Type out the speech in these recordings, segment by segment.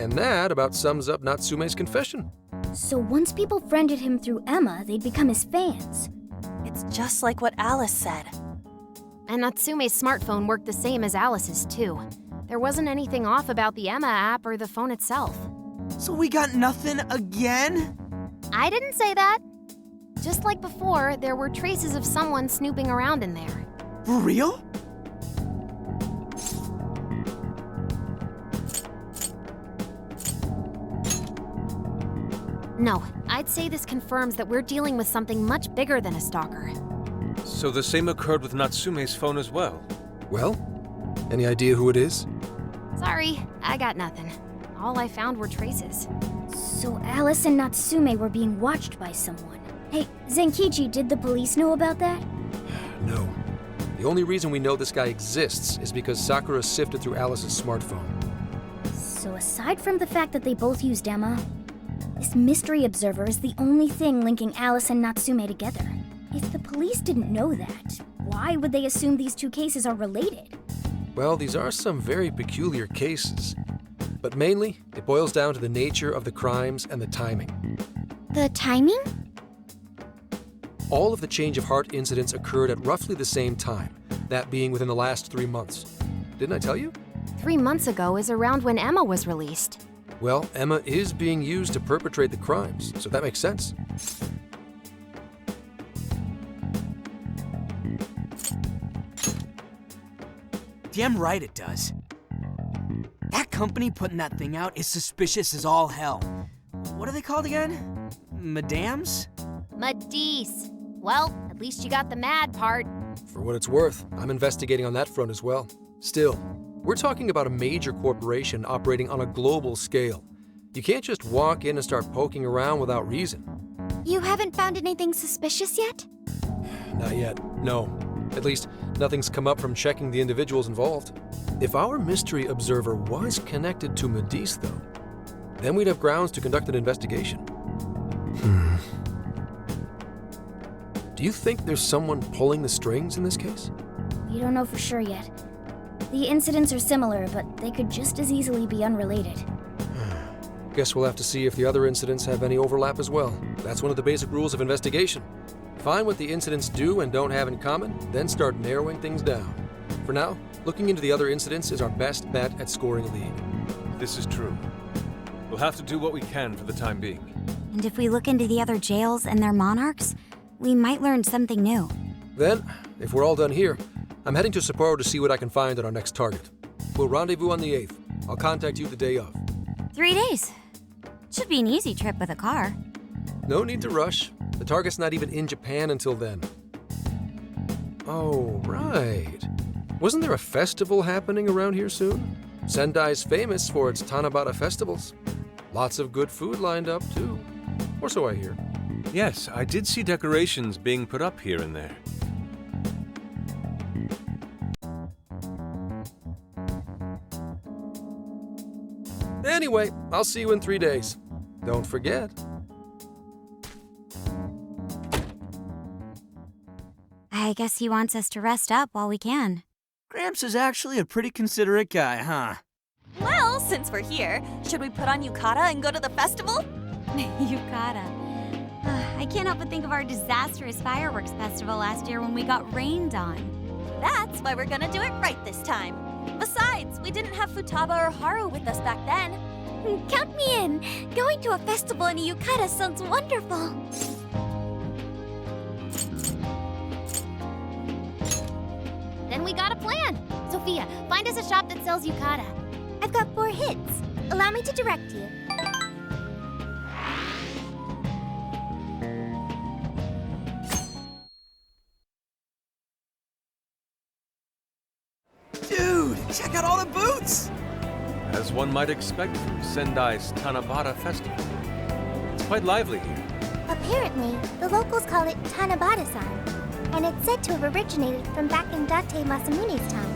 And that about sums up Natsume's confession. So once people friended him through Emma, they'd become his fans. It's just like what Alice said. And Natsume's smartphone worked the same as Alice's, too. There wasn't anything off about the Emma app or the phone itself. So we got nothing again? I didn't say that. Just like before, there were traces of someone snooping around in there. For real? No, I'd say this confirms that we're dealing with something much bigger than a stalker. So the same occurred with Natsume's phone as well? Well, any idea who it is? Sorry, I got nothing. All I found were traces. So Alice and Natsume were being watched by someone. Hey, Zenkichi, did the police know about that? No. The only reason we know this guy exists is because Sakura sifted through Alice's smartphone. So aside from the fact that they both used Emma, this mystery observer is the only thing linking Alice and Natsume together. If the police didn't know that, why would they assume these two cases are related? Well, these are some very peculiar cases. But mainly, it boils down to the nature of the crimes and the timing. The timing? All of the change of heart incidents occurred at roughly the same time, that being within the last 3 months. Didn't I tell you? 3 months ago is around when Emma was released. Well, Emma is being used to perpetrate the crimes, so that makes sense. Damn right it does. That company putting that thing out is suspicious as all hell. What are they called again? Madams? Madis. Well, at least you got the mad part. For what it's worth, I'm investigating on that front as well. Still, we're talking about a major corporation operating on a global scale. You can't just walk in and start poking around without reason. You haven't found anything suspicious yet? Not yet, no. At least, nothing's come up from checking the individuals involved. If our mystery observer was connected to Madis, though, then we'd have grounds to conduct an investigation. Do you think there's someone pulling the strings in this case? We don't know for sure yet. The incidents are similar, but they could just as easily be unrelated. Guess we'll have to see if the other incidents have any overlap as well. That's one of the basic rules of investigation. Find what the incidents do and don't have in common, then start narrowing things down. For now, looking into the other incidents is our best bet at scoring a lead. This is true. We'll have to do what we can for the time being. And if we look into the other jails and their monarchs, we might learn something new. Then, if we're all done here, I'm heading to Sapporo to see what I can find on our next target. We'll rendezvous on the 8th. I'll contact you the day of. 3 days. Should be an easy trip with a car. No need to rush. The target's not even in Japan until then. Oh, right. Wasn't there a festival happening around here soon? Sendai's famous for its Tanabata festivals. Lots of good food lined up, too. Or so I hear. Yes, I did see decorations being put up here and there. Anyway, I'll see you in 3 days. Don't forget. I guess he wants us to rest up while we can. Gramps is actually a pretty considerate guy, huh? Well, since we're here, should we put on yukata and go to the festival? Yukata. I can't help but think of our disastrous fireworks festival last year when we got rained on. That's why we're gonna do it right this time. Besides, we didn't have Futaba or Haru with us back then. Count me in! Going to a festival in a yukata sounds wonderful! Then we got a plan. Sophia, find us a shop that sells yukata. I've got 4 hits. Allow me to direct you. Dude, check out all the booths! As one might expect from Sendai's Tanabata festival. It's quite lively here. Apparently, the locals call it Tanabata-san, and it's said to have originated from back in Date Masamune's time.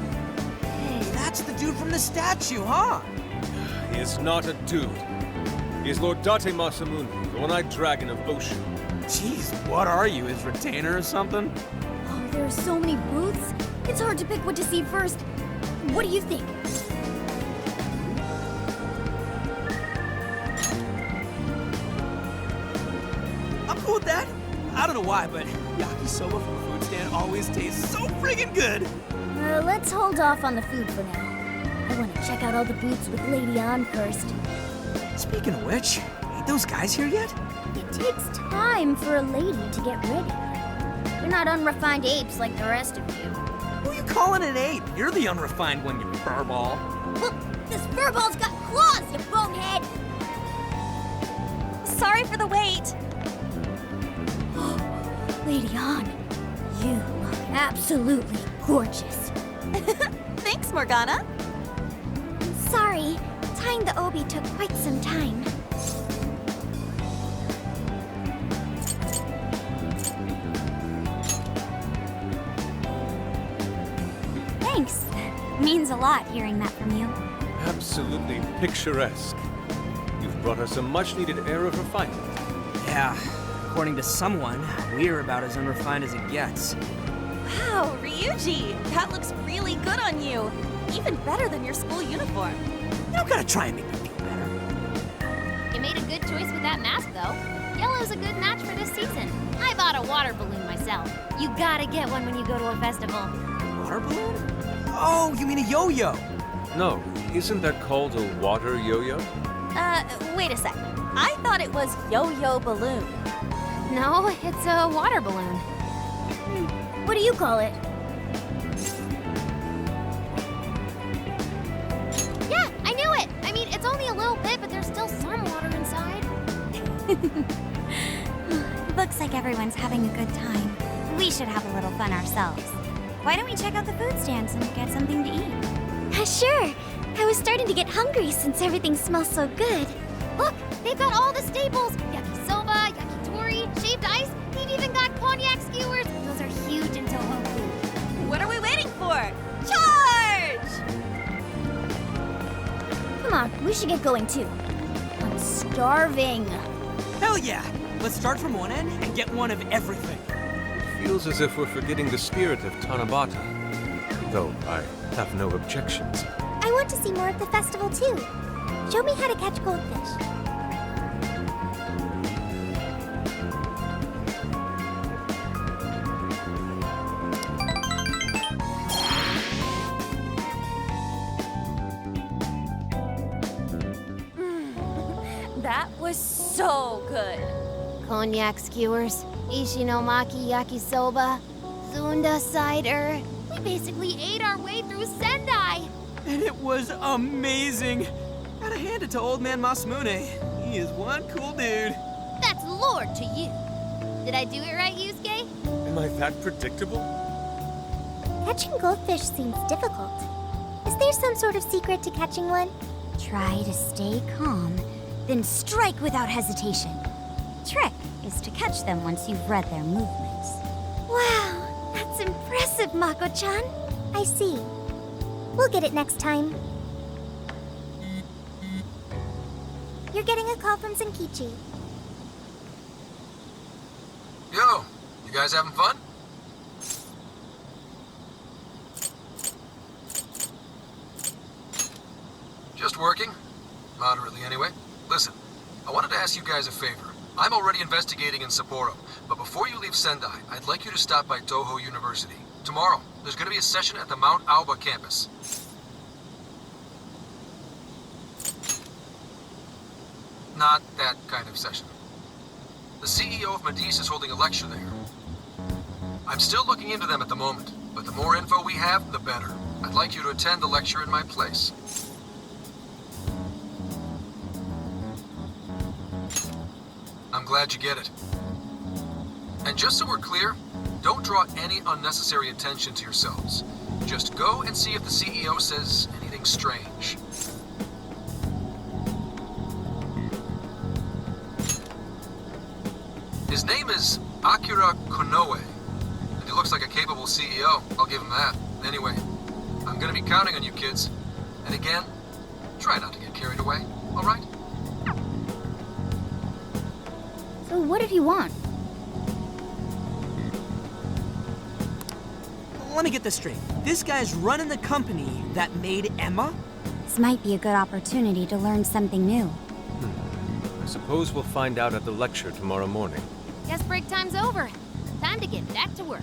Hey, that's the dude from the statue, huh? He is not a dude. He is Lord Date Masamune, the one-eyed dragon of Ocean. Jeez, what are you, his retainer or something? Oh, there are so many booths. It's hard to pick what to see first. What do you think? about that? I don't know why, but yakisoba from the food stand always tastes so friggin' good. Let's hold off on the food for now. I want to check out all the booths with Lady On first. Speaking of which, ain't those guys here yet? It takes time for a lady to get ready. They're not unrefined apes like the rest of you. Who are you calling an ape? You're the unrefined one, you furball. Look, this furball's got claws, you bonehead! Sorry for the wait. Lady On, you look absolutely gorgeous. Thanks, Morgana. Sorry, tying the obi took quite some time. Thanks. Means a lot hearing that from you. Absolutely picturesque. You've brought us a much-needed air of refinement. Yeah, according to someone, we're about as unrefined as it gets. Wow, Ryuji, that looks really good on you. Even better than your school uniform. You don't gotta try and make me feel better. You made a good choice with that mask, though. Yellow's a good match for this season. I bought a water balloon myself. You gotta get one when you go to a festival. Water balloon? Oh, you mean a yo-yo? No, isn't that called a water yo-yo? Wait a sec. I thought it was yo-yo balloon. No, it's a water balloon. What do you call it? Yeah, I knew it! I mean, it's only a little bit, but there's still some water inside. Looks like everyone's having a good time. We should have a little fun ourselves. Why don't we check out the food stands and get something to eat? Sure. I was starting to get hungry since everything smells so good. Look, they've got all the staples. Yakisoba, yakitori, shaved ice. They've even got cognac skewers. Those are huge in Tohoku. What are we waiting for? Charge! Come on, we should get going too. I'm starving. Hell yeah! Let's start from one end and get one of everything. Feels as if we're forgetting the spirit of Tanabata. Though I have no objections. I want to see more of the festival too. Show me how to catch goldfish. That was so good. Cognac skewers, ishinomaki yakisoba, Zunda cider. We basically ate our way through Sendai. And it was amazing. Gotta hand it to old man Masamune. He is one cool dude. That's lord to you. Did I do it right, Yusuke? Am I that predictable? Catching goldfish seems difficult. Is there some sort of secret to catching one? Try to stay calm, then strike without hesitation. Trick is to catch them once you've read their movements. Wow, that's impressive, Mako-chan. I see. We'll get it next time. You're getting a call from Zenkichi. Yo, you guys having fun? Just working. Moderately, anyway. Listen, I wanted to ask you guys a favor. I'm already investigating in Sapporo, but before you leave Sendai, I'd like you to stop by Toho University. Tomorrow, there's going to be a session at the Mount Aoba campus. Not that kind of session. The CEO of Medis is holding a lecture there. I'm still looking into them at the moment, but the more info we have, the better. I'd like you to attend the lecture in my place. I'm glad you get it. And just so we're clear, don't draw any unnecessary attention to yourselves. Just go and see if the CEO says anything strange. His name is Akira Konoe, and he looks like a capable CEO. I'll give him that. Anyway, I'm gonna be counting on you kids. And again, try not to get carried away, all right? So what did he want? Let me get this straight. This guy's running the company that made Emma? This might be a good opportunity to learn something new. I suppose we'll find out at the lecture tomorrow morning. Guess break time's over. Time to get back to work.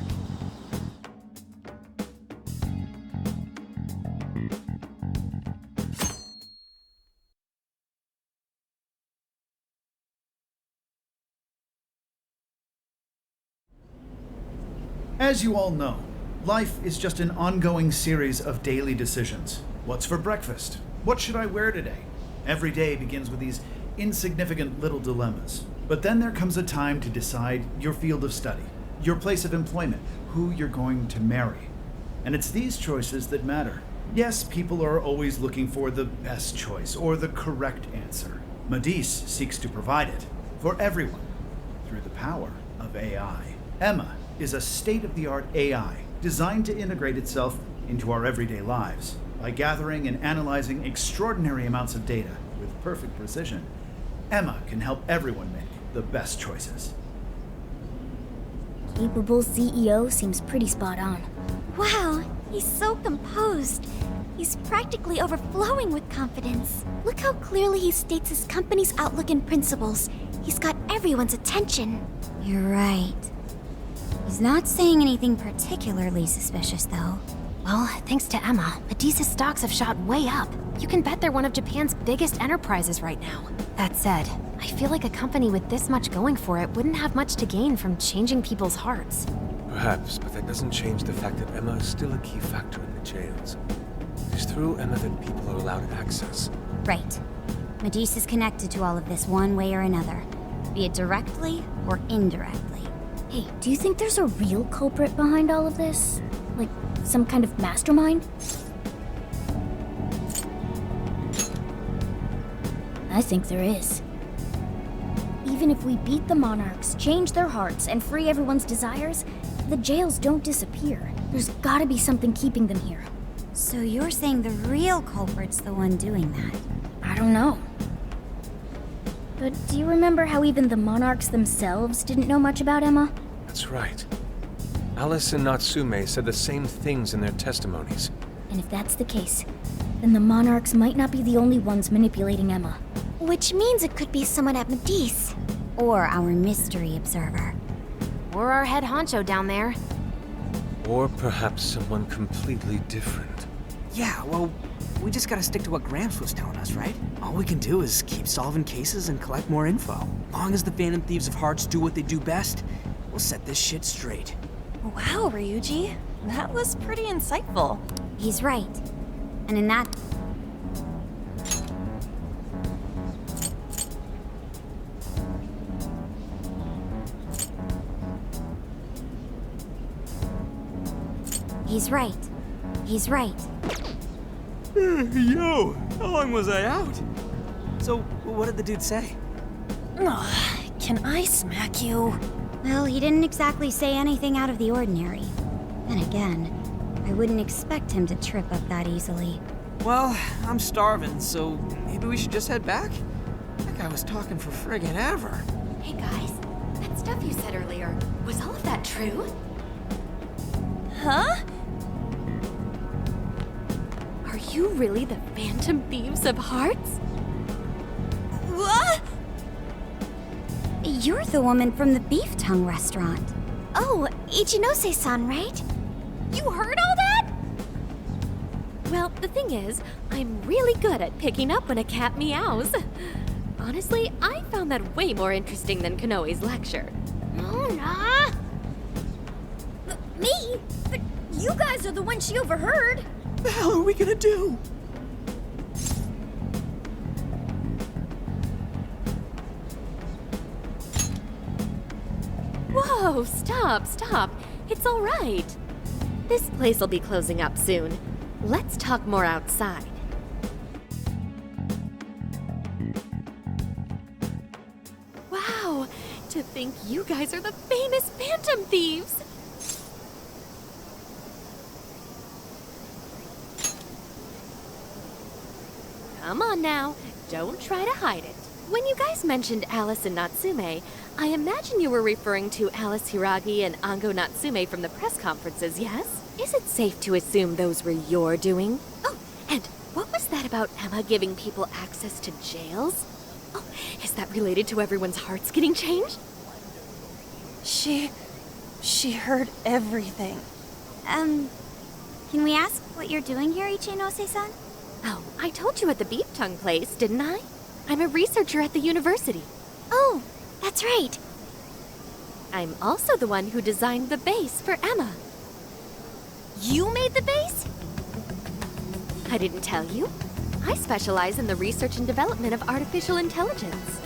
As you all know, life is just an ongoing series of daily decisions. What's for breakfast? What should I wear today? Every day begins with these insignificant little dilemmas. But then there comes a time to decide your field of study, your place of employment, who you're going to marry. And it's these choices that matter. Yes, people are always looking for the best choice or the correct answer. Madis seeks to provide it for everyone through the power of AI. Emma is a state-of-the-art AI designed to integrate itself into our everyday lives. By gathering and analyzing extraordinary amounts of data with perfect precision, Emma can help everyone make the best choices. Capable CEO seems pretty spot on. Wow, he's so composed. He's practically overflowing with confidence. Look how clearly he states his company's outlook and principles. He's got everyone's attention. You're right. He's not saying anything particularly suspicious, though. Well, thanks to Emma, Madis's stocks have shot way up. You can bet they're one of Japan's biggest enterprises right now. That said, I feel like a company with this much going for it wouldn't have much to gain from changing people's hearts. Perhaps, but that doesn't change the fact that Emma is still a key factor in the jails. It's through Emma that people are allowed access. Right. Madis is connected to all of this one way or another, be it directly or indirectly. Hey, do you think there's a real culprit behind all of this? Like, some kind of mastermind? I think there is. Even if we beat the monarchs, change their hearts, and free everyone's desires, the jails don't disappear. There's gotta be something keeping them here. So you're saying the real culprit's the one doing that? I don't know. But do you remember how even the monarchs themselves didn't know much about Emma? That's right. Alice and Natsume said the same things in their testimonies. And if that's the case, then the monarchs might not be the only ones manipulating Emma. Which means it could be someone at Madis. Or our mystery observer. Or our head honcho down there. Or perhaps someone completely different. Yeah, well, we just gotta stick to what Gramps was telling us, right? All we can do is keep solving cases and collect more info. Long as the Phantom Thieves of Hearts do what they do best, we'll set this shit straight. Wow, Ryuji. That was pretty insightful. He's right. And in that... He's right. He's right. Yo, how long was I out? So, what did the dude say? Can I smack you? Well, he didn't exactly say anything out of the ordinary. Then again, I wouldn't expect him to trip up that easily. Well, I'm starving, so maybe we should just head back? That guy was talking for friggin' ever. Hey guys, that stuff you said earlier, was all of that true? Huh? Are you really the Phantom Thieves of Hearts? What? You're the woman from the beef tongue restaurant. Oh, Ichinose-san, right? You heard all that? Well, the thing is, I'm really good at picking up when a cat meows. Honestly, I found that way more interesting than Kanoe's lecture. Mona! Me? But you guys are the ones she overheard. What the hell are we gonna do? Whoa, stop. It's all right. This place will be closing up soon. Let's talk more outside. Wow, to think you guys are the famous Phantom Thieves. Come on now, don't try to hide it. When you guys mentioned Alice and Natsume, I imagine you were referring to Alice Hiragi and Ango Natsume from the press conferences, yes? Is it safe to assume those were your doing? Oh, and what was that about Emma giving people access to jails? Oh, is that related to everyone's hearts getting changed? She heard everything. Can we ask what you're doing here, Ichinose-san? Oh, I told you at the beef tongue place, didn't I? I'm a researcher at the university. Oh, that's right. I'm also the one who designed the base for Emma. You made the base? I didn't tell you. I specialize in the research and development of artificial intelligence.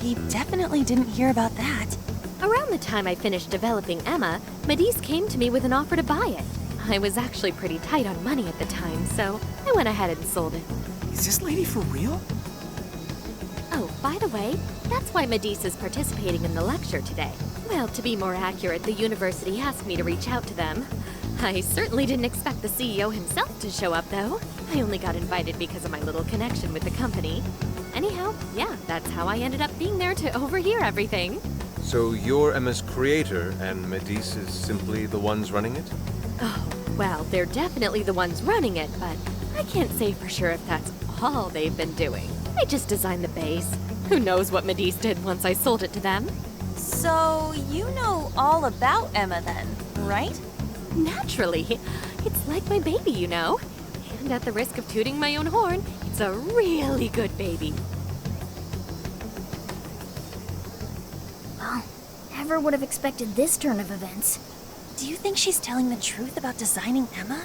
He definitely didn't hear about that. Around the time I finished developing Emma, Medis came to me with an offer to buy it. I was actually pretty tight on money at the time, so I went ahead and sold it. Is this lady for real? Oh, by the way, that's why Medis is participating in the lecture today. Well, to be more accurate, the university asked me to reach out to them. I certainly didn't expect the CEO himself to show up, though. I only got invited because of my little connection with the company. Anyhow, yeah, that's how I ended up being there to overhear everything. So you're Emma's creator, and Medis is simply the ones running it? Oh, well, they're definitely the ones running it, but I can't say for sure if that's all they've been doing. I just designed the base. Who knows what Medis did once I sold it to them? So, you know all about Emma then, right? Naturally. It's like my baby, you know. And at the risk of tooting my own horn, it's a really good baby. Well, never would have expected this turn of events. Do you think she's telling the truth about designing Emma?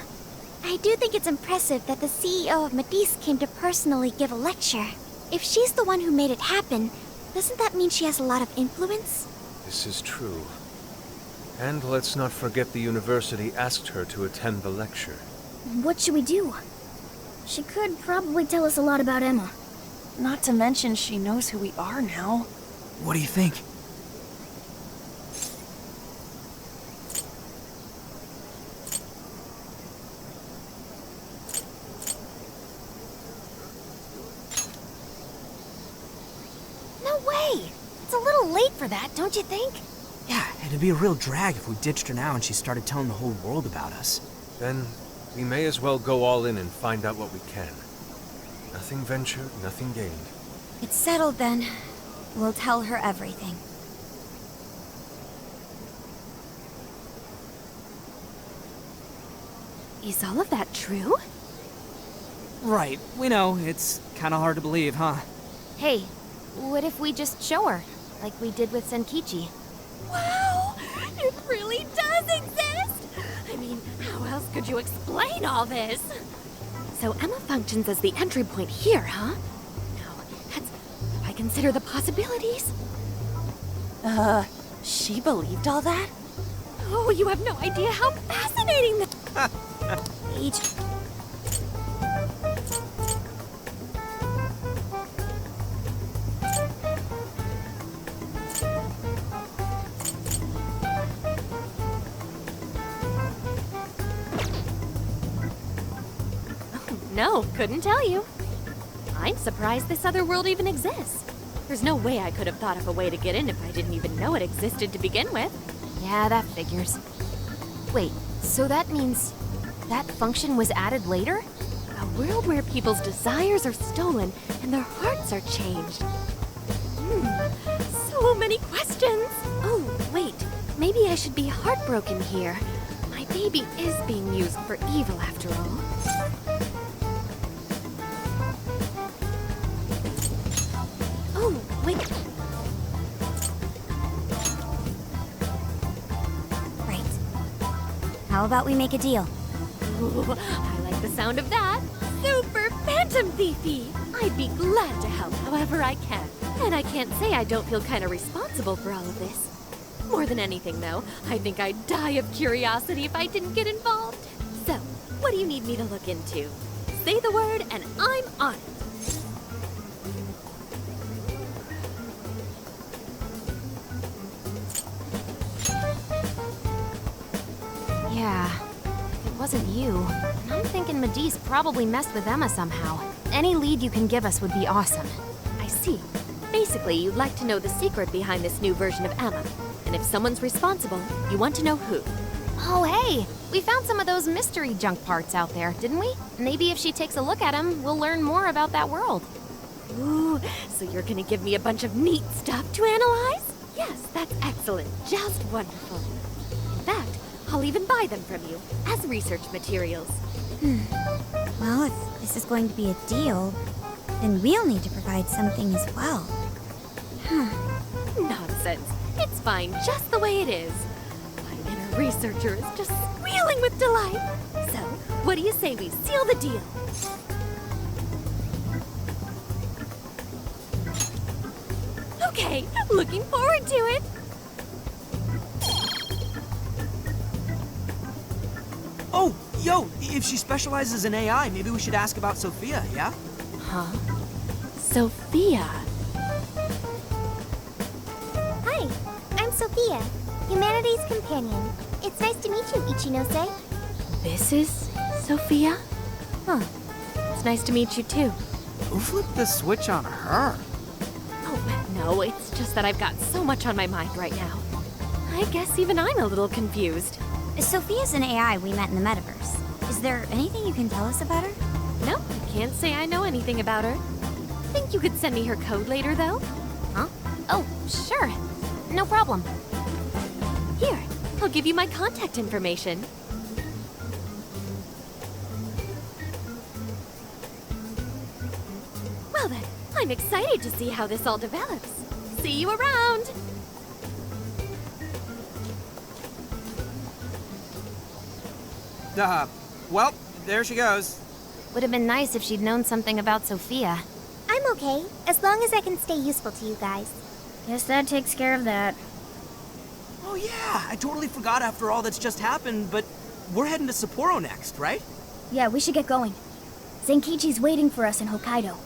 I do think it's impressive that the CEO of Medis came to personally give a lecture. If she's the one who made it happen, doesn't that mean she has a lot of influence? This is true. And let's not forget the university asked her to attend the lecture. What should we do? She could probably tell us a lot about Emma. Not to mention she knows who we are now. What do you think? No way! It's a little late for that, don't you think? Yeah, it'd be a real drag if we ditched her now and she started telling the whole world about us. Then we may as well go all in and find out what we can. Nothing ventured, nothing gained. It's settled then. We'll tell her everything. Is all of that true? Right, we know. It's kind of hard to believe, huh? Hey, what if we just show her, like we did with Senkichi? Wow! It really does exist! I mean, how else could you explain all this? So Emma functions as the entry point here, huh? No, that's... Do I consider the possibilities? She believed all that? Oh, you have no idea how fascinating this... Each... No, couldn't tell you. I'm surprised this other world even exists. There's no way I could have thought of a way to get in if I didn't even know it existed to begin with. Yeah, that figures. Wait, so that means that function was added later? A world where people's desires are stolen and their hearts are changed. So many questions. Oh, wait, maybe I should be heartbroken here. My baby is being used for evil after all. Oh, wait. Right. How about we make a deal? Ooh, I like the sound of that. Super Phantom Thiefy! I'd be glad to help however I can. And I can't say I don't feel kind of responsible for all of this. More than anything, though, I think I'd die of curiosity if I didn't get involved. So, what do you need me to look into? Say the word and I'm on it. Yeah, if it wasn't you, and I'm thinking Medis probably messed with Emma somehow. Any lead you can give us would be awesome. I see. Basically, you'd like to know the secret behind this new version of Emma. And if someone's responsible, you want to know who. Oh, hey! We found some of those mystery junk parts out there, didn't we? Maybe if she takes a look at them, we'll learn more about that world. Ooh, so you're gonna give me a bunch of neat stuff to analyze? Yes, that's excellent. Just wonderful. In fact, I'll even buy them from you as research materials. Well, if this is going to be a deal, then we'll need to provide something as well. Nonsense. It's fine just the way it is. My inner researcher is just squealing with delight. So, what do you say we seal the deal? Okay, looking forward to it. Oh, yo, if she specializes in AI, maybe we should ask about Sophia, yeah? Huh? Sophia? Hi, I'm Sophia, Humanities Companion. It's nice to meet you, Ichinose. This is Sophia? Huh. It's nice to meet you too. Who flipped the switch on her? Oh, no, it's just that I've got so much on my mind right now. I guess even I'm a little confused. Sophia's an AI we met in the metaverse. Is there anything you can tell us about her? No, I can't say I know anything about her. Think you could send me her code later, though? Huh? Oh, sure. No problem. Here, I'll give you my contact information. Well then, I'm excited to see how this all develops. See you around! Well, there she goes. Would have been nice if she'd known something about Sophia. I'm okay, as long as I can stay useful to you guys. Guess that takes care of that. Oh yeah, I totally forgot after all that's just happened, but we're heading to Sapporo next, right? Yeah, we should get going. Zenkichi's waiting for us in Hokkaido.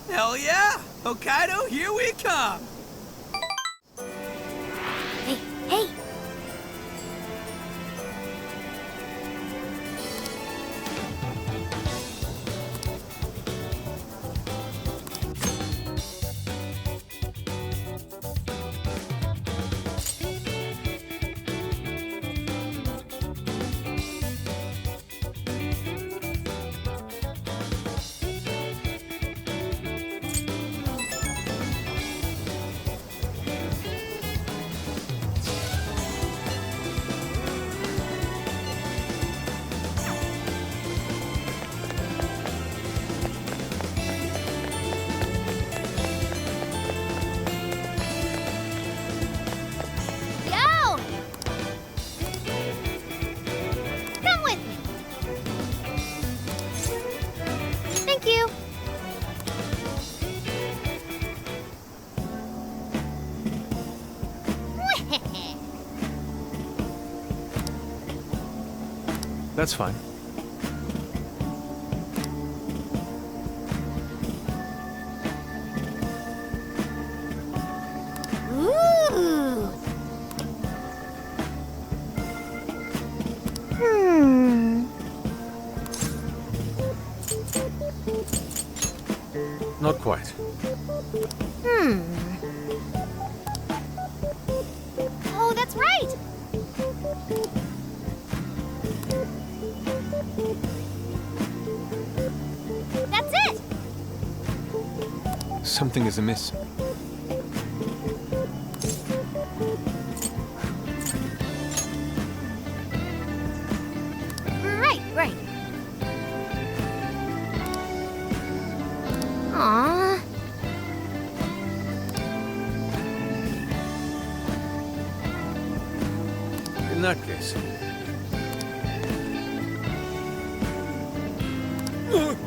Hell yeah! Hokkaido, here we come! Hey, hey! That's fine. Ooh. Not quite. Oh, that's right! That's it! Something is amiss. Right. Aww. In that case. Ugh.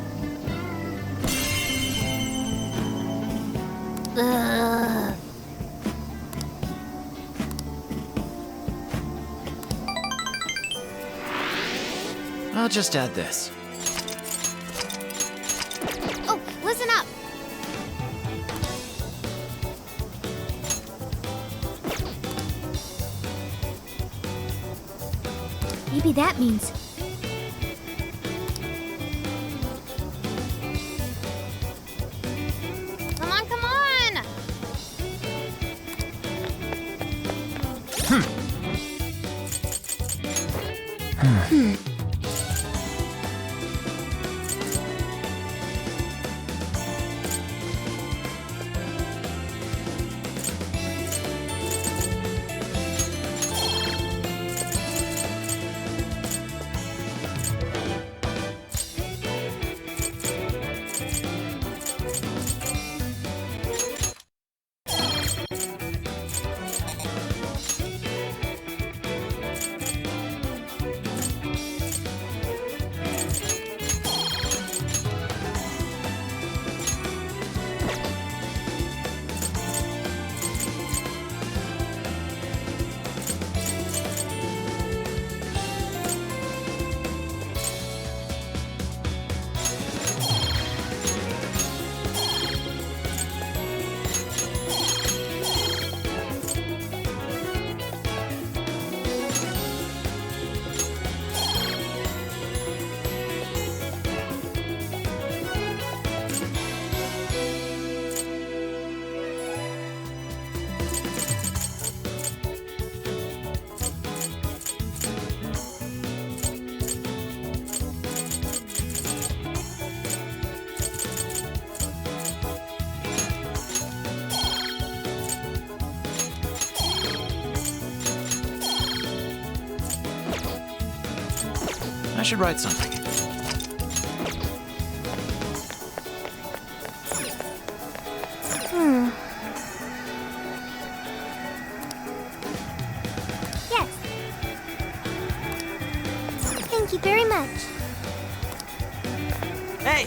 I'll just add this. Oh, listen up! Maybe that means... Come on! I should write something. Yes. Thank you very much. Hey!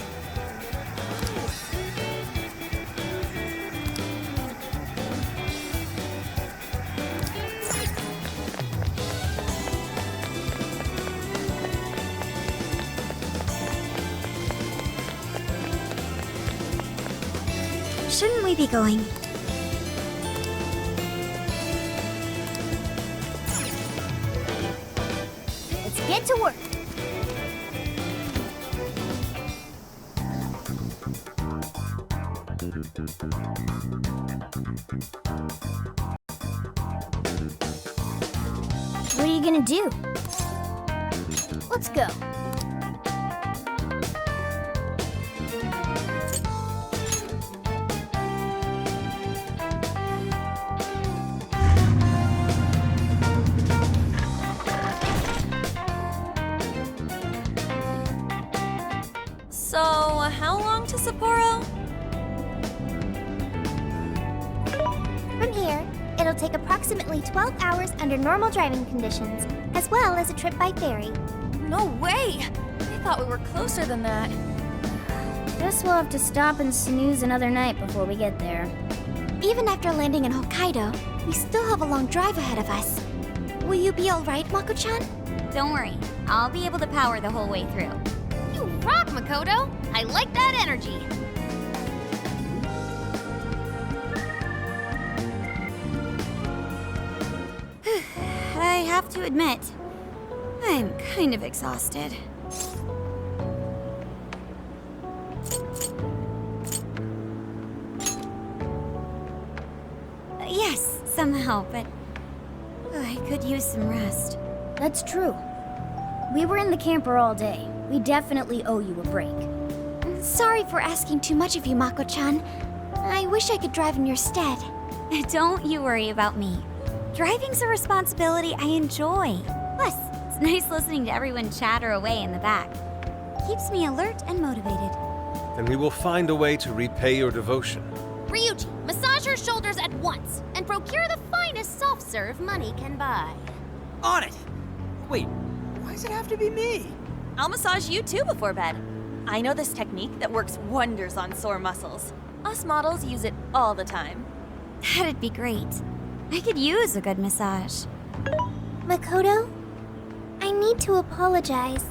Shouldn't we be going? Let's get to work. What are you gonna do? Let's go. So, how long to Sapporo? From here, it'll take approximately 12 hours under normal driving conditions, as well as a trip by ferry. No way! I thought we were closer than that. Guess we'll have to stop and snooze another night before we get there. Even after landing in Hokkaido, we still have a long drive ahead of us. Will you be alright, Mako-chan? Don't worry, I'll be able to power the whole way through. You rock, Makoto! I like that energy! I have to admit, I'm kind of exhausted. Yes, somehow, but I could use some rest. That's true. We were in the camper all day. We definitely owe you a break. Sorry for asking too much of you, Mako-chan. I wish I could drive in your stead. Don't you worry about me. Driving's a responsibility I enjoy. Plus, it's nice listening to everyone chatter away in the back. Keeps me alert and motivated. Then we will find a way to repay your devotion. Ryuji, massage her shoulders at once and procure the finest soft-serve money can buy. On it! Wait, why does it have to be me? I'll massage you too before bed. I know this technique that works wonders on sore muscles. Us models use it all the time. That'd be great. I could use a good massage. Makoto, I need to apologize.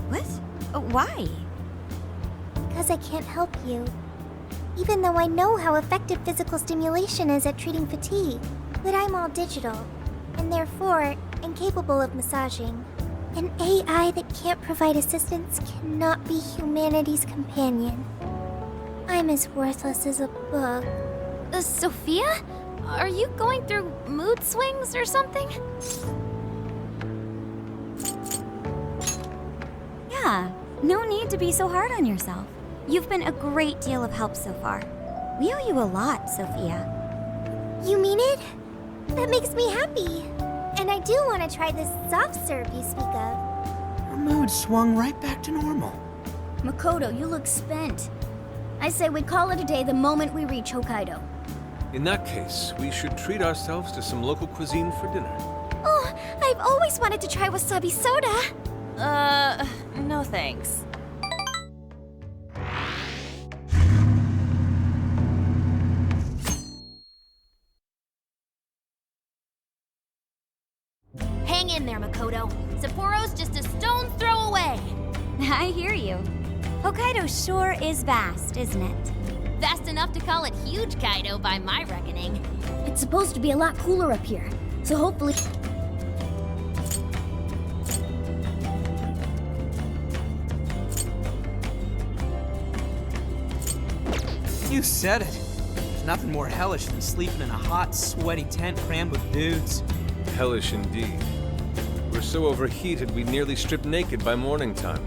What? Why? Because I can't help you. Even though I know how effective physical stimulation is at treating fatigue, but I'm all digital, and therefore incapable of massaging. An AI that can't provide assistance cannot be humanity's companion. I'm as worthless as a book. Sophia? Are you going through mood swings or something? Yeah, no need to be so hard on yourself. You've been a great deal of help so far. We owe you a lot, Sophia. You mean it? That makes me happy. And I do want to try this soft serve you speak of. Her mood swung right back to normal. Makoto, you look spent. I say we call it a day the moment we reach Hokkaido. In that case, we should treat ourselves to some local cuisine for dinner. Oh, I've always wanted to try wasabi soda. No thanks. Hang in there, Makoto. Sapporo's just a stone's throw away. I hear you. Hokkaido sure is vast, isn't it? Vast enough to call it huge, Kaido, by my reckoning. It's supposed to be a lot cooler up here, so hopefully... You said it. There's nothing more hellish than sleeping in a hot, sweaty tent crammed with dudes. Hellish indeed. We're so overheated we nearly stripped naked by morning time.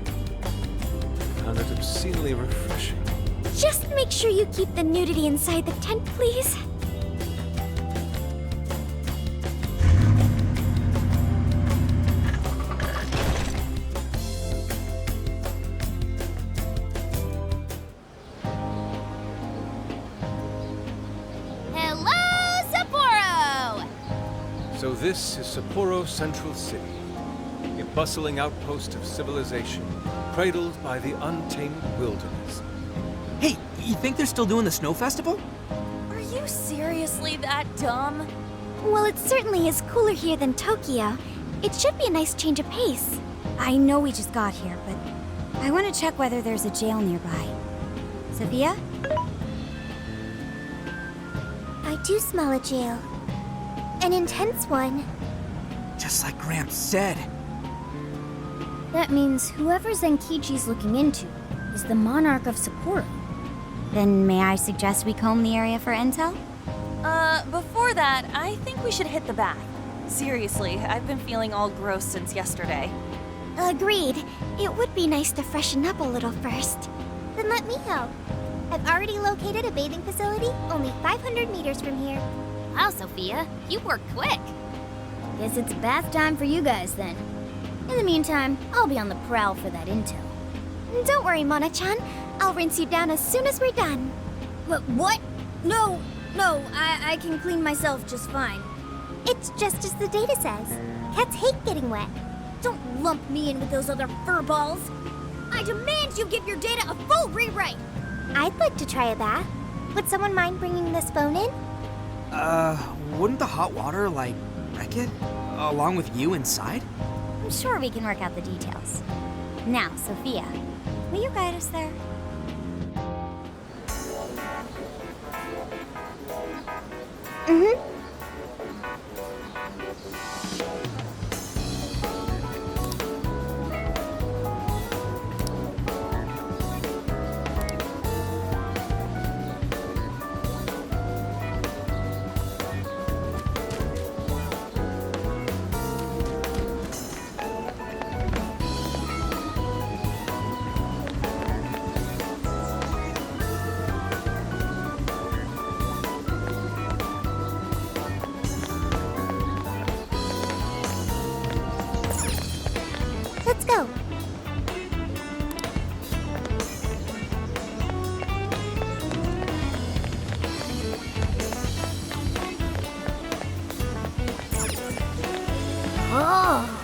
Found it obscenely refreshing. Just make sure you keep the nudity inside the tent, please. So this is Sapporo Central City, a bustling outpost of civilization, cradled by the untamed wilderness. Hey, you think they're still doing the snow festival? Are you seriously that dumb? Well, it certainly is cooler here than Tokyo. It should be a nice change of pace. I know we just got here, but I want to check whether there's a jail nearby. Sophia? I do smell a jail. An intense one. Just like Gramps said. That means whoever Zenkichi's looking into is the monarch of Sapporo. Then may I suggest we comb the area for intel? Before that, I think we should hit the bath. Seriously, I've been feeling all gross since yesterday. Agreed. It would be nice to freshen up a little first. Then let me help. I've already located a bathing facility only 500 meters from here. Wow, Sophia, you work quick. Guess it's bath time for you guys then. In the meantime, I'll be on the prowl for that intel. Don't worry, Mona-chan. I'll rinse you down as soon as we're done. What? No, I can clean myself just fine. It's just as the data says. Cats hate getting wet. Don't lump me in with those other furballs. I demand you give your data a full rewrite. I'd like to try a bath. Would someone mind bringing this phone in? Wouldn't the hot water, like, wreck it? Along with you inside? I'm sure we can work out the details. Now, Sophia, will you guide us there? Mm-hmm. Let's go. Oh.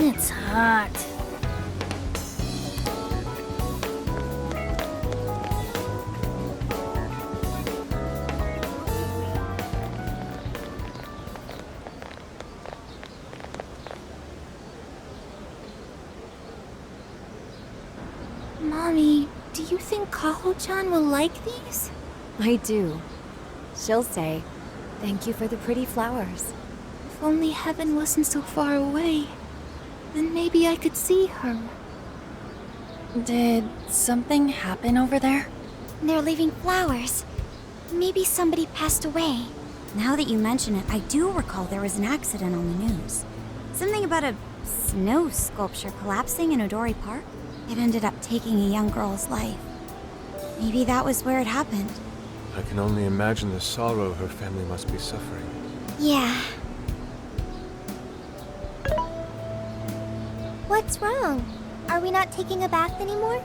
It's hot. Mommy, do you think Kaho-chan will like these? I do. She'll say, "Thank you for the pretty flowers." If only heaven wasn't so far away. Then maybe I could see her. Did something happen over there? They're leaving flowers. Maybe somebody passed away. Now that you mention it, I do recall there was an accident on the news. Something about a snow sculpture collapsing in Odori Park. It ended up taking a young girl's life. Maybe that was where it happened. I can only imagine the sorrow her family must be suffering. Yeah. What's wrong? Are we not taking a bath anymore?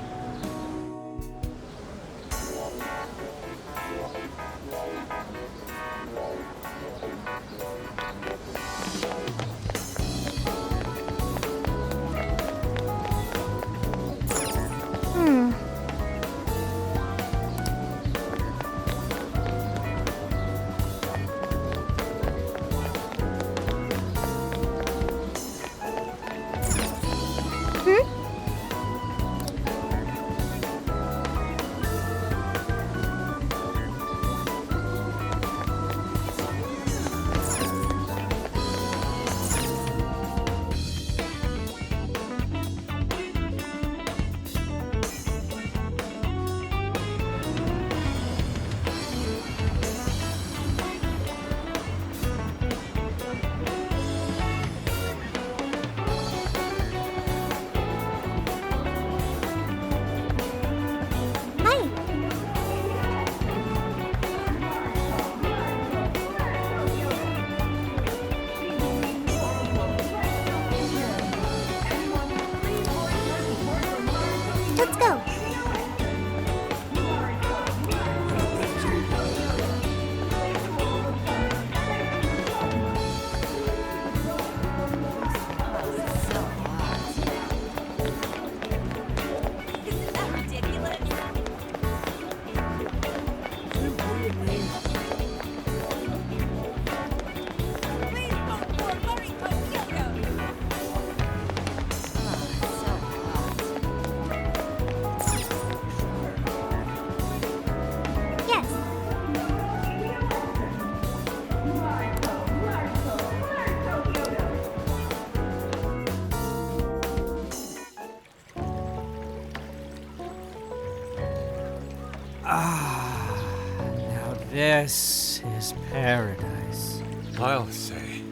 This is paradise. I'll say.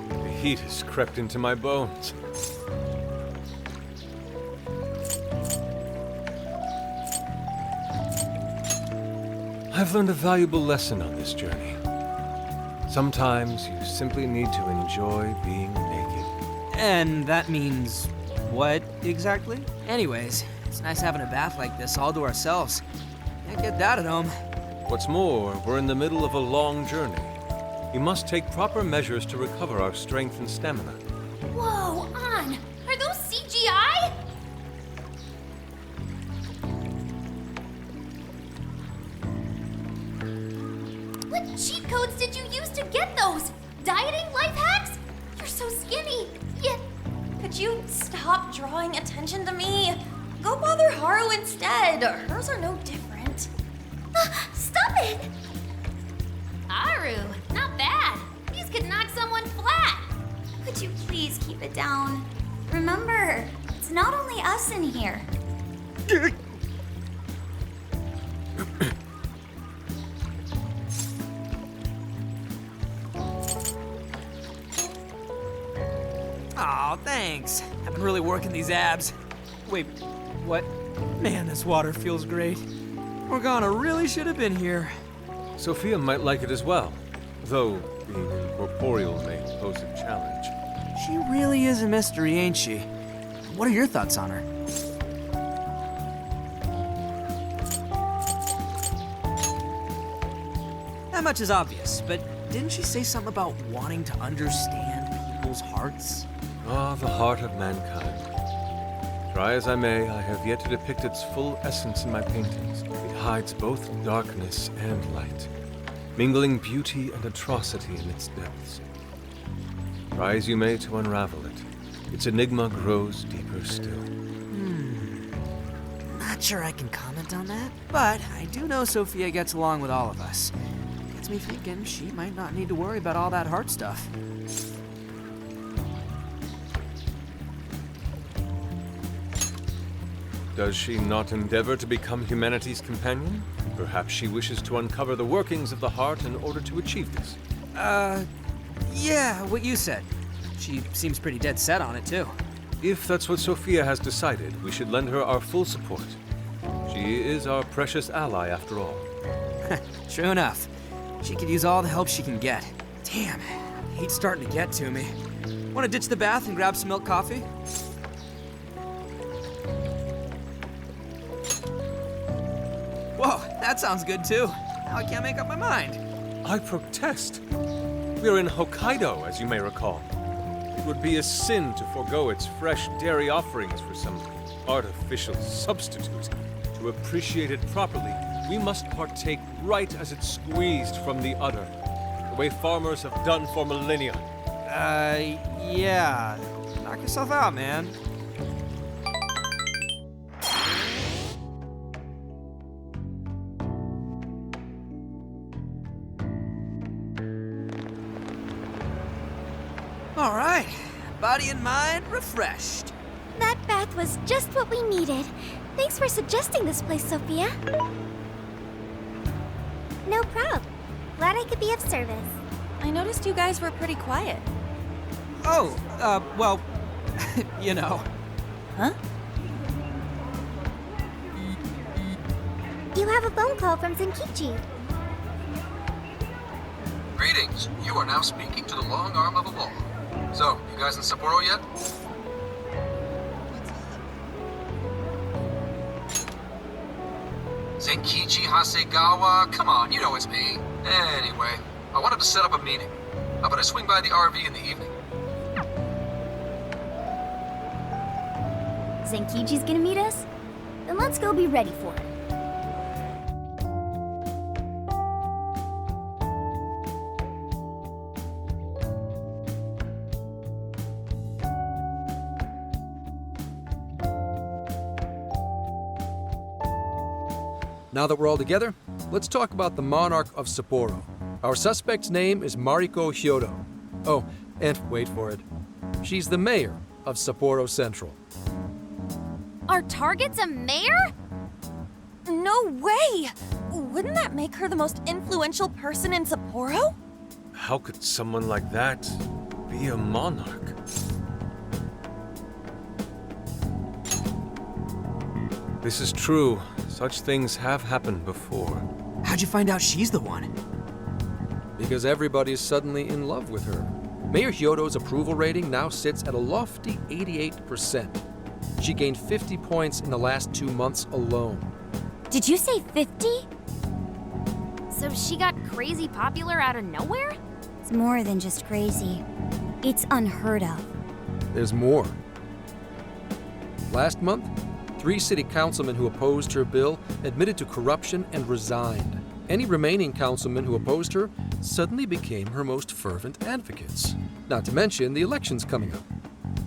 The heat has crept into my bones. I've learned a valuable lesson on this journey. Sometimes you simply need to enjoy being naked. And that means what exactly? Anyways, it's nice having a bath like this all to ourselves. Can't get that at home. What's more, we're in the middle of a long journey. We must take proper measures to recover our strength and stamina. Whoa, An! Are those CGI? What cheat codes did you use to get those? Dieting life hacks? You're so skinny. Yeah. Could you stop drawing attention to me? Go bother Haru instead. Hers are no different. Stop it! Haru, not bad. These could knock someone flat. Could you please keep it down? Remember, it's not only us in here. Aw, thanks. I've been really working these abs. Wait, what? Man, this water feels great. Morgana really should have been here. Sophia might like it as well, though being incorporeal may pose a challenge. She really is a mystery, ain't she? What are your thoughts on her? Not much is obvious, but didn't she say something about wanting to understand people's hearts? Ah, the heart of mankind. Try as I may, I have yet to depict its full essence in my paintings. It hides both darkness and light, mingling beauty and atrocity in its depths. Try as you may to unravel it, its enigma grows deeper still. Not sure I can comment on that, but I do know Sophia gets along with all of us. Gets me thinking she might not need to worry about all that heart stuff. Does she not endeavor to become humanity's companion? Perhaps she wishes to uncover the workings of the heart in order to achieve this. Yeah, what you said. She seems pretty dead set on it, too. If that's what Sophia has decided, we should lend her our full support. She is our precious ally, after all. True enough. She could use all the help she can get. Damn, heat's starting to get to me. Want to ditch the bath and grab some milk coffee? Whoa, that sounds good too. Now I can't make up my mind. I protest. We are in Hokkaido, as you may recall. It would be a sin to forego its fresh dairy offerings for some artificial substitute. To appreciate it properly, we must partake right as it's squeezed from the udder, the way farmers have done for millennia. Yeah. Knock yourself out, man. All right, body and mind refreshed. That bath was just what we needed. Thanks for suggesting this place, Sophia. No prob. Glad I could be of service. I noticed you guys were pretty quiet. Oh, well, you know. Huh? You have a phone call from Zenkichi. Greetings. You are now speaking to the long arm of a law. So, you guys in Sapporo yet? Zenkichi Hasegawa? Come on, you know it's me. Anyway, I wanted to set up a meeting. How about I swing by the RV in the evening? Zenkichi's gonna meet us? Then let's go be ready for it. Now that we're all together, let's talk about the monarch of Sapporo. Our suspect's name is Mariko Hyodo. Oh, and wait for it. She's the mayor of Sapporo Central. Our target's a mayor? No way! Wouldn't that make her the most influential person in Sapporo? How could someone like that be a monarch? This is true. Such things have happened before. How'd you find out she's the one? Because everybody's suddenly in love with her. Mayor Hyodo's approval rating now sits at a lofty 88%. She gained 50 points in the last 2 months alone. Did you say 50? So she got crazy popular out of nowhere? It's more than just crazy. It's unheard of. There's more. Last month, 3 city councilmen who opposed her bill admitted to corruption and resigned. Any remaining councilmen who opposed her suddenly became her most fervent advocates. Not to mention the elections coming up.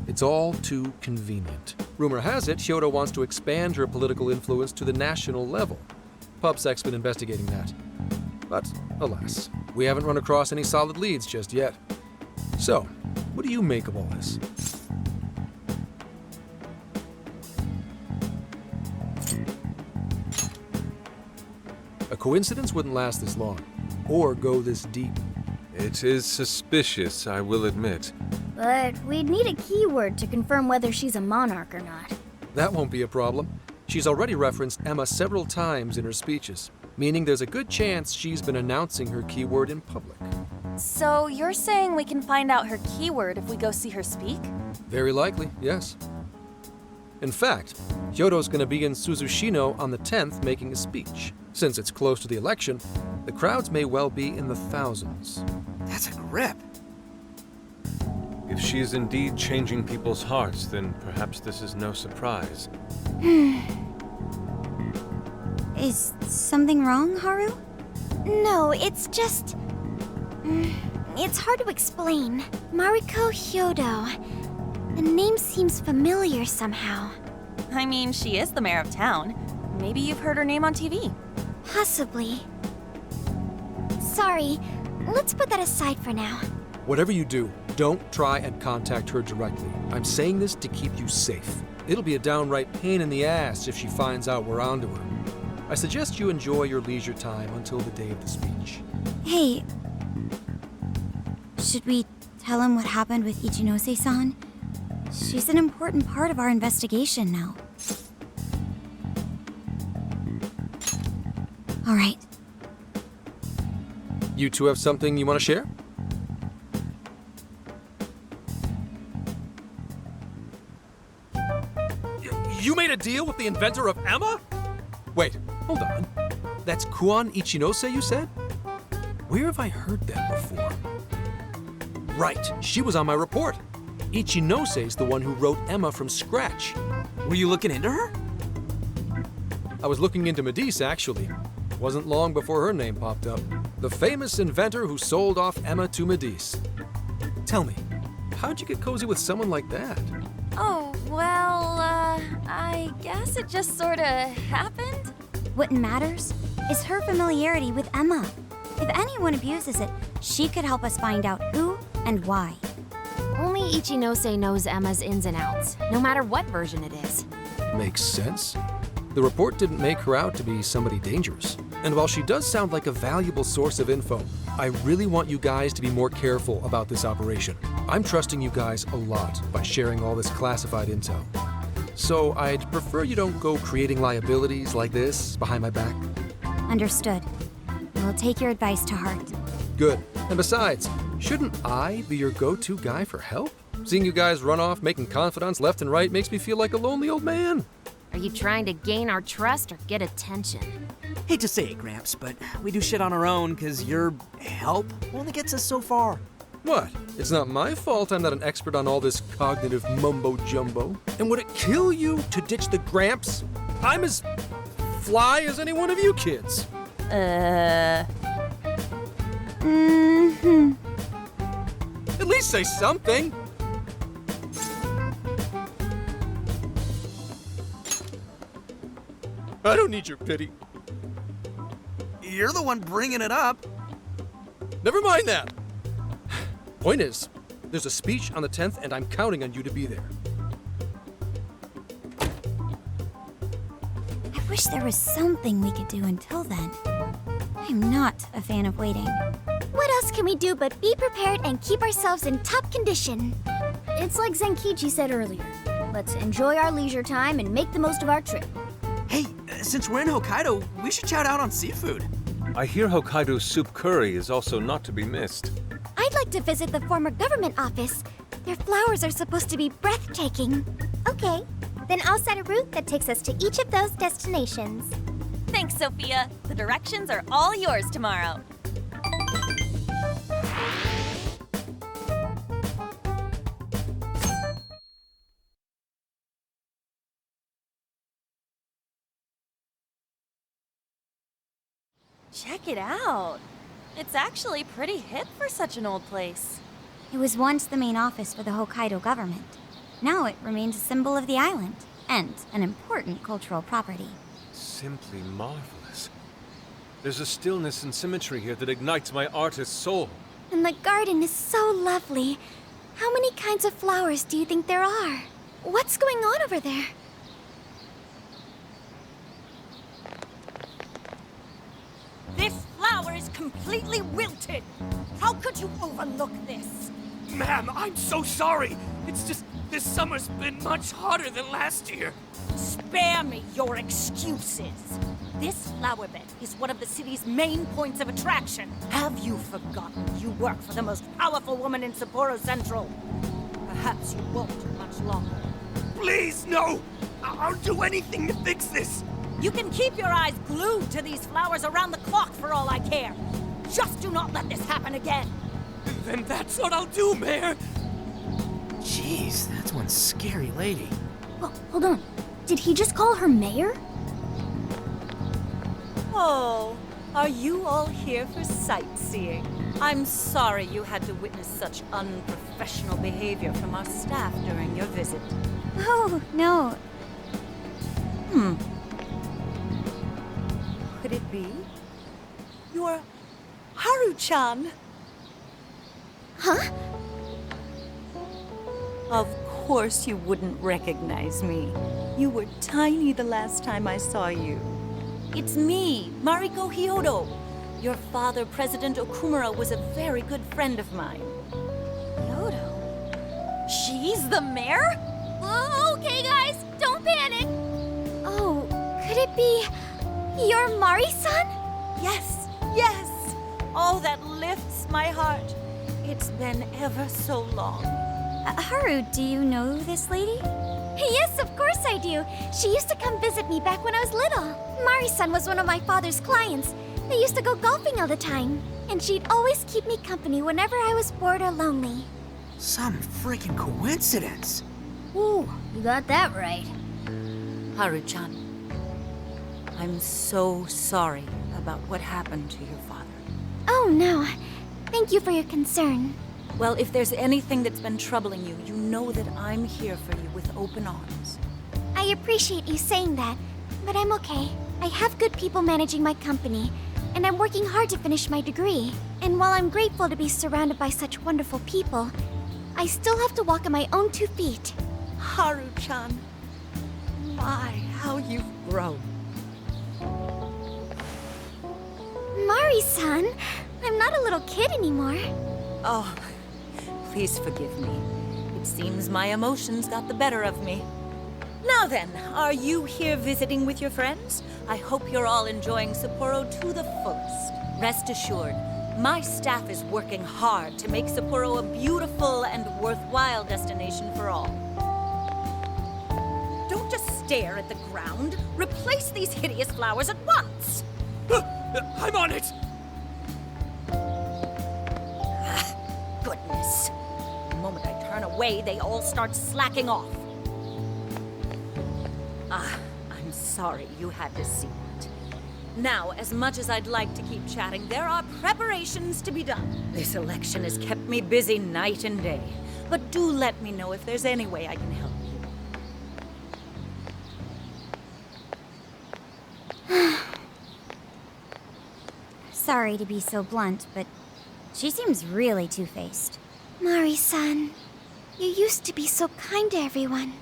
It's all too convenient. Rumor has it, Hyodo wants to expand her political influence to the national level. PubSec's been investigating that. But, alas, we haven't run across any solid leads just yet. So, what do you make of all this? A coincidence wouldn't last this long, or go this deep. It is suspicious, I will admit. But we'd need a keyword to confirm whether she's a monarch or not. That won't be a problem. She's already referenced Emma several times in her speeches, meaning there's a good chance she's been announcing her keyword in public. So you're saying we can find out her keyword if we go see her speak? Very likely, yes. In fact, Hyodo's going to be in Suzushino on the 10th making a speech. Since it's close to the election, the crowds may well be in the thousands. That's a grip. If she is indeed changing people's hearts, then perhaps this is no surprise. Is something wrong, Haru? No, it's just... It's hard to explain. Mariko Hyodo. The name seems familiar somehow. I mean, she is the mayor of town. Maybe you've heard her name on TV. Possibly. Sorry, let's put that aside for now. Whatever you do, don't try and contact her directly. I'm saying this to keep you safe. It'll be a downright pain in the ass if she finds out we're onto her. I suggest you enjoy your leisure time until the day of the speech. Hey, should we tell him what happened with Ichinose-san? She's an important part of our investigation now. All right. You two have something you want to share? You made a deal with the inventor of Emma? Wait, hold on. That's Kuon Ichinose, you said? Where have I heard that before? Right, she was on my report. Ichinose's the one who wrote Emma from scratch. Were you looking into her? I was looking into Medice, actually. Wasn't long before her name popped up. The famous inventor who sold off Emma to Medice. Tell me, how'd you get cozy with someone like that? Oh, well, I guess it just sorta happened. What matters is her familiarity with Emma. If anyone abuses it, she could help us find out who and why. Only Ichinose knows Emma's ins and outs, no matter what version it is. Makes sense. The report didn't make her out to be somebody dangerous. And while she does sound like a valuable source of info, I really want you guys to be more careful about this operation. I'm trusting you guys a lot by sharing all this classified intel. So I'd prefer you don't go creating liabilities like this behind my back. Understood. We'll take your advice to heart. Good. And besides, shouldn't I be your go-to guy for help? Seeing you guys run off making confidants left and right makes me feel like a lonely old man. Are you trying to gain our trust or get attention? Hate to say it, Gramps, but we do shit on our own because your help only gets us so far. What? It's not my fault I'm not an expert on all this cognitive mumbo-jumbo. And would it kill you to ditch the Gramps? I'm as fly as any one of you kids. Mm-hmm. At least say something. I don't need your pity. You're the one bringing it up. Never mind that. Point is, there's a speech on the 10th and I'm counting on you to be there. I wish there was something we could do until then. I'm not a fan of waiting. What else can we do but be prepared and keep ourselves in top condition? It's like Zenkichi said earlier. Let's enjoy our leisure time and make the most of our trip. Hey, since we're in Hokkaido, we should shout out on seafood. I hear Hokkaido's soup curry is also not to be missed. I'd like to visit the former government office. Their flowers are supposed to be breathtaking. Okay, then I'll set a route that takes us to each of those destinations. Thanks, Sophia. The directions are all yours tomorrow. Check it out. It's actually pretty hip for such an old place. It was once the main office for the Hokkaido government. Now it remains a symbol of the island, and an important cultural property. Simply marvelous. There's a stillness and symmetry here that ignites my artist's soul. And the garden is so lovely. How many kinds of flowers do you think there are? What's going on over there? This flower is completely wilted. How could you overlook this? Ma'am, I'm so sorry. It's just this summer's been much hotter than last year. Spare me your excuses. This flower bed is one of the city's main points of attraction. Have you forgotten you work for the most powerful woman in Sapporo Central? Perhaps you won't much longer. Please, no! I'll do anything to fix this. You can keep your eyes glued to these flowers around the clock for all I care. Just do not let this happen again. Then that's what I'll do, Mayor. Jeez, that's one scary lady. Oh, hold on. Did he just call her mayor? Oh, are you all here for sightseeing? I'm sorry you had to witness such unprofessional behavior from our staff during your visit. Oh, no. Could it be? You're Haru-chan. Huh? Of course you wouldn't recognize me. You were tiny the last time I saw you. It's me, Mariko Hyodo. Your father, President Okumura, was a very good friend of mine. Hyodo? She's the mayor? Okay, guys, don't panic. Oh, could it be your Mari-san? Yes, yes. Oh, that lifts my heart. It's been ever so long. Haru, do you know this lady? Yes, of course I do. She used to come visit me back when I was little. Mari-san was one of my father's clients. They used to go golfing all the time. And she'd always keep me company whenever I was bored or lonely. Some freaking coincidence. Ooh, you got that right. Haru-chan, I'm so sorry about what happened to your father. Oh, no. Thank you for your concern. Well, if there's anything that's been troubling you, you know that I'm here for you with open arms. I appreciate you saying that, but I'm okay. I have good people managing my company, and I'm working hard to finish my degree. And while I'm grateful to be surrounded by such wonderful people, I still have to walk on my own 2 feet. Haru-chan, my, how you've grown. Mari-san, I'm not a little kid anymore. Oh, please forgive me. It seems my emotions got the better of me. Now then, are you here visiting with your friends? I hope you're all enjoying Sapporo to the fullest. Rest assured, my staff is working hard to make Sapporo a beautiful and worthwhile destination for all. Don't just stare at the ground. Replace these hideous flowers at once. I'm on it! Goodness. The moment I turn away, they all start slacking off. I'm sorry you had to see it. Now, as much as I'd like to keep chatting, there are preparations to be done. This election has kept me busy night and day. But do let me know if there's any way I can help you. Sorry to be so blunt, but she seems really two-faced. Mari-san, you used to be so kind to everyone.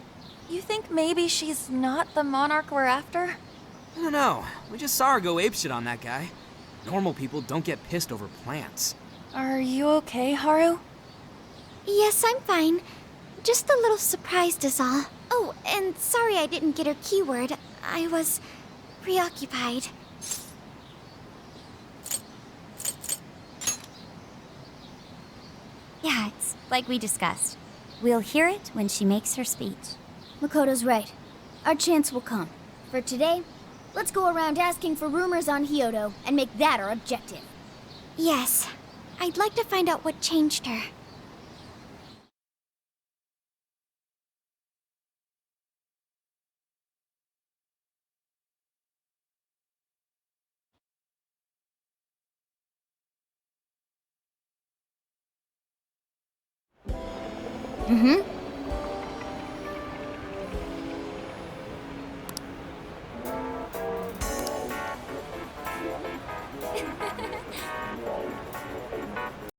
You think maybe she's not the monarch we're after? I don't know. We just saw her go apeshit on that guy. Normal people don't get pissed over plants. Are you okay, Haru? Yes, I'm fine. Just a little surprised is all. Oh, and sorry I didn't get her keyword. I was preoccupied. Yeah, it's like we discussed. We'll hear it when she makes her speech. Makoto's right. Our chance will come. For today, let's go around asking for rumors on Hyodo and make that our objective. Yes. I'd like to find out what changed her. Mm-hmm.